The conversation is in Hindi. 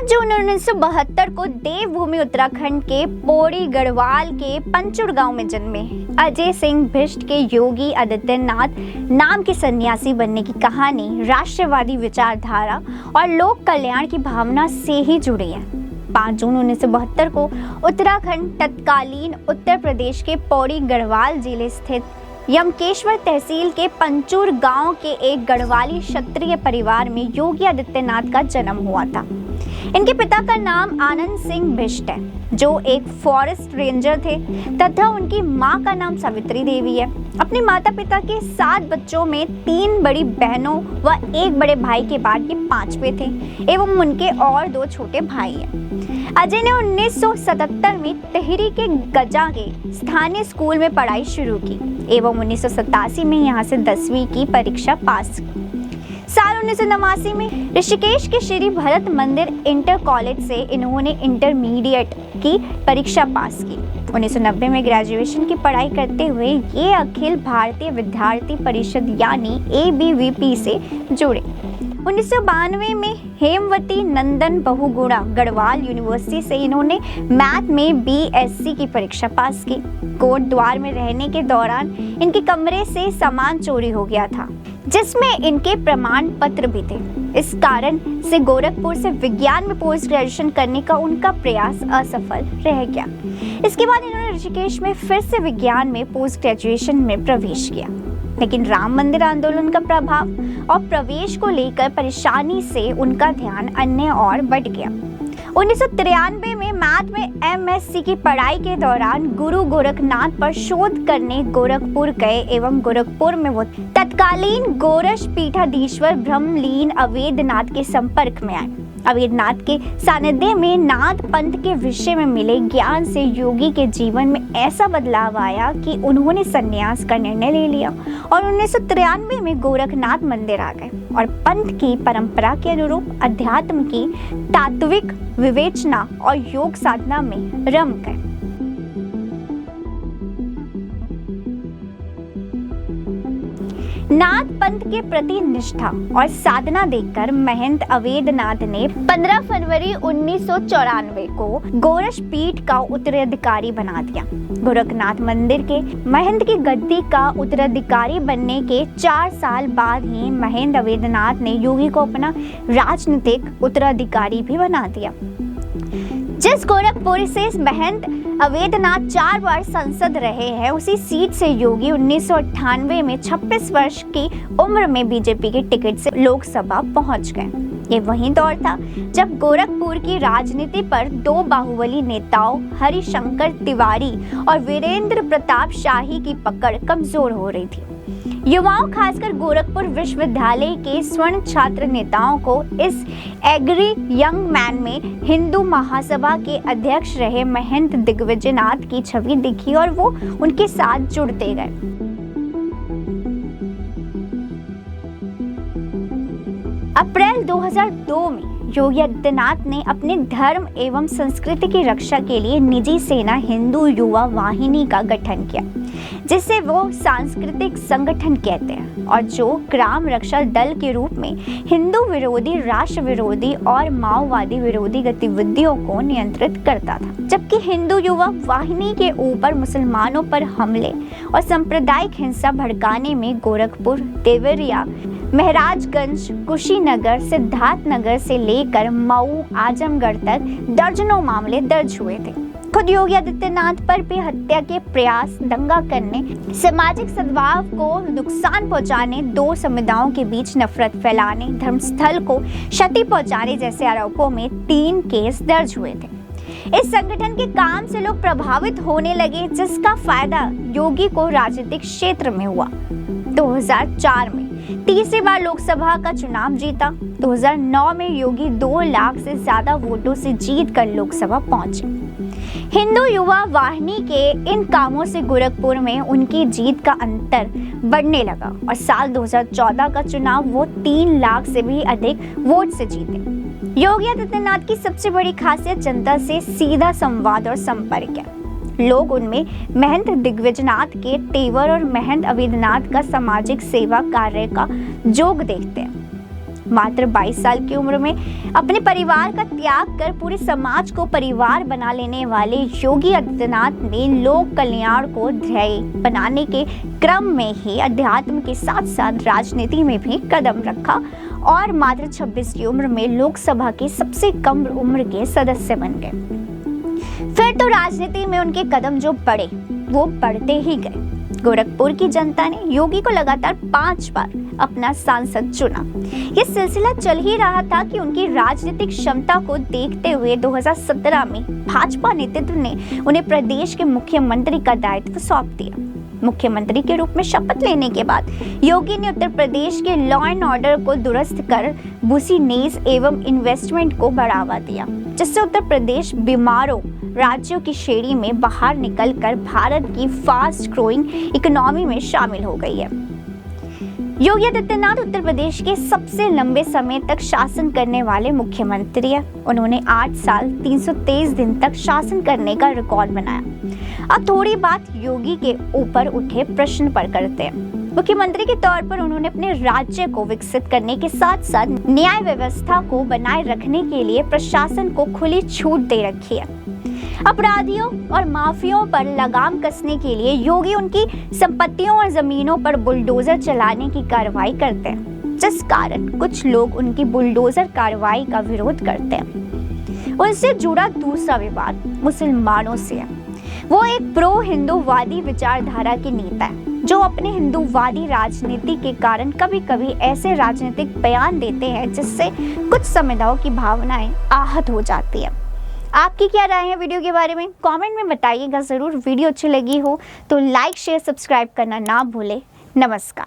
जून 1972 को देवभूमि उत्तराखंड के पौड़ी गढ़वाल के पंचुर गांव में जन्मे अजय सिंह बिष्ट के योगी आदित्यनाथ नाम के सन्यासी बनने की कहानी राष्ट्रवादी विचारधारा और लोक कल्याण की भावना से ही जुड़ी है। 5 जून 1972 को उत्तराखंड तत्कालीन उत्तर प्रदेश के पौड़ी गढ़वाल जिले स्थित यमकेश्वर तहसील के पंचुर गांव के एक गढ़वाली क्षत्रिय परिवार में योगी आदित्यनाथ का जन्म हुआ था। इनके पिता का नाम आनंद सिंह बिष्ट है, जो एक फॉरेस्ट रेंजर थे, तथा उनकी मां का नाम सावित्री देवी है। अपने माता पिता के 7 बच्चों में 3 बड़ी बहनों व 1 बड़े भाई के बाद ये 5वें थे एवं उनके और 2 छोटे भाई हैं। अजय ने 1977 में टिहरी के गजा के स्थानीय स्कूल में पढ़ाई शुरू की एवं 1987 में यहाँ से 10वीं की परीक्षा पास की। साल 1989 में ऋषिकेश के श्री भरत मंदिर इंटर कॉलेज से इन्होंने इंटरमीडिएट की परीक्षा पास की। 1990 में ग्रेजुएशन की पढ़ाई करते हुए ये अखिल भारतीय विद्यार्थी परिषद यानी ABVP से जुड़े। 1992 में हेमवती नंदन बहुगुणा गढ़वाल यूनिवर्सिटी से इन्होंने मैथ में BSc की परीक्षा पास की। कोट द्वार में रहने के दौरान इनके कमरे से सामान चोरी हो गया था, जिसमें इनके प्रमाण पत्र भी थे। इस कारण से गोरखपुर से विज्ञान में पोस्ट ग्रेजुएशन करने का उनका प्रयास असफल रह गया। इसके बाद इन्होंने ऋषिकेश में फिर से विज्ञान में पोस्ट ग्रेजुएशन में प्रवेश किया, लेकिन राम मंदिर आंदोलन का प्रभाव और प्रवेश को लेकर परेशानी से उनका ध्यान अन्य ओर बढ़ गया। 1993 में मैथ में MSc की पढ़ाई के दौरान गुरु गोरखनाथ पर शोध करने गोरखपुर गए एवं गोरखपुर में वो तत्कालीन गोरश पीठाधीश्वर ब्रह्मलीन अवेद्यनाथ के संपर्क में आए। अवेद्यनाथ के सानिध्य में नाथ पंथ के विषय में मिले ज्ञान से योगी के जीवन में ऐसा बदलाव आया कि उन्होंने संन्यास का निर्णय ले लिया और 1993 में गोरखनाथ मंदिर आ गए और पंथ की परंपरा के अनुरूप अध्यात्म की तात्विक विवेचना और योग साधना में रम गए। नाथ पंथ के प्रति निष्ठा और साधना देखकर महंत अवेद्यनाथ ने 15 फरवरी 1994 को गोरश पीठ का उत्तराधिकारी बना दिया। गोरखनाथ मंदिर के महंत की गद्दी का उत्तराधिकारी बनने के 4 साल बाद ही महंत अवेद्यनाथ ने योगी को अपना राजनीतिक उत्तराधिकारी भी बना दिया। जिस गोरखपुर से महंत अवेद्यनाथ 4 बार सांसद रहे हैं, उसी सीट से योगी 1998 में 26 वर्ष की उम्र में बीजेपी के टिकट से लोकसभा पहुंच गए। ये वही दौर था जब गोरखपुर की राजनीति पर 2 बाहुबली नेताओं हरिशंकर तिवारी और वीरेंद्र प्रताप शाही की पकड़ कमजोर हो रही थी। युवाओं, खासकर गोरखपुर विश्वविद्यालय के स्वर्ण छात्र नेताओं को इस एग्री यंग मैन में हिंदू महासभा के अध्यक्ष रहे महंत दिग्विजयनाथ की छवि दिखी और वो उनके साथ जुड़ते गए। अप्रैल 2002 में योगी आदित्यनाथ ने अपने धर्म एवं संस्कृति की रक्षा के लिए निजी सेना हिंदू युवा वाहिनी का गठन किया, जिसे वो सांस्कृतिक संगठन कहते हैं और जो ग्राम रक्षा दल के रूप में हिंदू विरोधी, राष्ट्र विरोधी और माओवादी विरोधी गतिविधियों को नियंत्रित करता था। जबकि हिंदू युवा वाहिनी के ऊपर मुसलमानों पर हमले और सांप्रदायिक हिंसा भड़काने में गोरखपुर, देवरिया, महराजगंज, कुशीनगर, सिद्धार्थनगर से लेकर मऊ, आजमगढ़ तक दर्जनों मामले दर्ज हुए थे। खुद योगी आदित्यनाथ पर भी हत्या के प्रयास, दंगा करने, सामाजिक सद्भाव को नुकसान पहुंचाने, 2 समुदायों के बीच नफरत फैलाने, धर्मस्थल को क्षति पहुंचाने जैसे आरोपों में 3 केस दर्ज हुए थे। इस संगठन के काम से लोग प्रभावित होने लगे, जिसका फायदा योगी को राजनीतिक क्षेत्र में हुआ। 2004 में तीसरी बार लोकसभा का चुनाव जीता। 2009 में योगी 2 लाख से ज्यादा वोटों से जीतकर लोकसभा पहुंचे। हिंदू युवा वाहिनी के इन कामों से गोरखपुर में उनकी जीत का अंतर बढ़ने लगा और साल 2014 का चुनाव वो 3 लाख से भी अधिक वोट से जीते। योगी आदित्यनाथ की सबसे बड़ी खासियत जनता से सीधा संवाद और संपर्क है। लोग उनमें महंत दिग्विजयनाथ के तेवर और महंत अवेद्यनाथ का सामाजिक सेवा कार्य का जोग देखते हैं। मात्र 22 साल की उम्र में अपने परिवार का त्याग कर पूरे समाज को परिवार बना लेने वाले योगी आदित्यनाथ ने लोक कल्याण को ध्येय बनाने के क्रम में ही अध्यात्म के साथ साथ राजनीति में भी कदम रखा और मात्र 26 की उम्र में लोकसभा के सबसे कम उम्र के सदस्य बन गए। फिर तो राजनीति में उनके कदम जो बढ़े वो बढ़ते ही गए। गोरखपुर की जनता ने योगी को लगातार 5 बार अपना सांसद चुना। ये सिलसिला चल ही रहा था कि उनकी राजनीतिक क्षमता को देखते हुए 2017 में भाजपा नेतृत्व ने उन्हें प्रदेश के मुख्यमंत्री का दायित्व सौंप दिया। मुख्यमंत्री के रूप में शपथ लेने के बाद योगी ने उत्तर प्रदेश के लॉ एंड ऑर्डर को दुरुस्त कर बिजनेस एवं इन्वेस्टमेंट को बढ़ावा दिया, जिससे उत्तर प्रदेश बीमारों राज्यों की श्रेणी में बाहर निकलकर भारत की फास्ट ग्रोइंग इकोनॉमी में शामिल हो गई है। योगी आदित्यनाथ उत्तर प्रदेश के सबसे लंबे समय तक शासन करने वाले मुख्यमंत्री हैं। उन्होंने 8 साल 323 दिन तक शासन करने का रिकॉर्ड बनाया। अब थोड़ी बात योगी के ऊपर उठे प्रश्न पर करते हैं। मुख्यमंत्री के तौर पर उन्होंने अपने राज्य को विकसित करने के साथ साथ न्याय व्यवस्था को बनाए रखने के लिए प्रशासन को खुली छूट दे रखी है। अपराधियों और माफियाओं पर लगाम कसने के लिए योगी उनकी संपत्तियों और जमीनों पर बुलडोजर चलाने की कार्रवाई करते हैं, जिस कारण कुछ लोग उनकी बुलडोजर कार्रवाई का विरोध करते हैं। उनसे जुड़ा दूसरा विवाद मुसलमानों से है। वो एक प्रो हिंदूवादी विचारधारा के नेता है, जो अपने हिंदूवादी राजनीति के कारण कभी कभी ऐसे राजनीतिक बयान देते हैं जिससे कुछ समुदायों की भावनाएं आहत हो जाती है। आपकी क्या राय है वीडियो के बारे में? कमेंट में बताइएगा ज़रूर। वीडियो अच्छी लगी हो तो लाइक शेयर सब्सक्राइब करना ना भूलें। नमस्कार।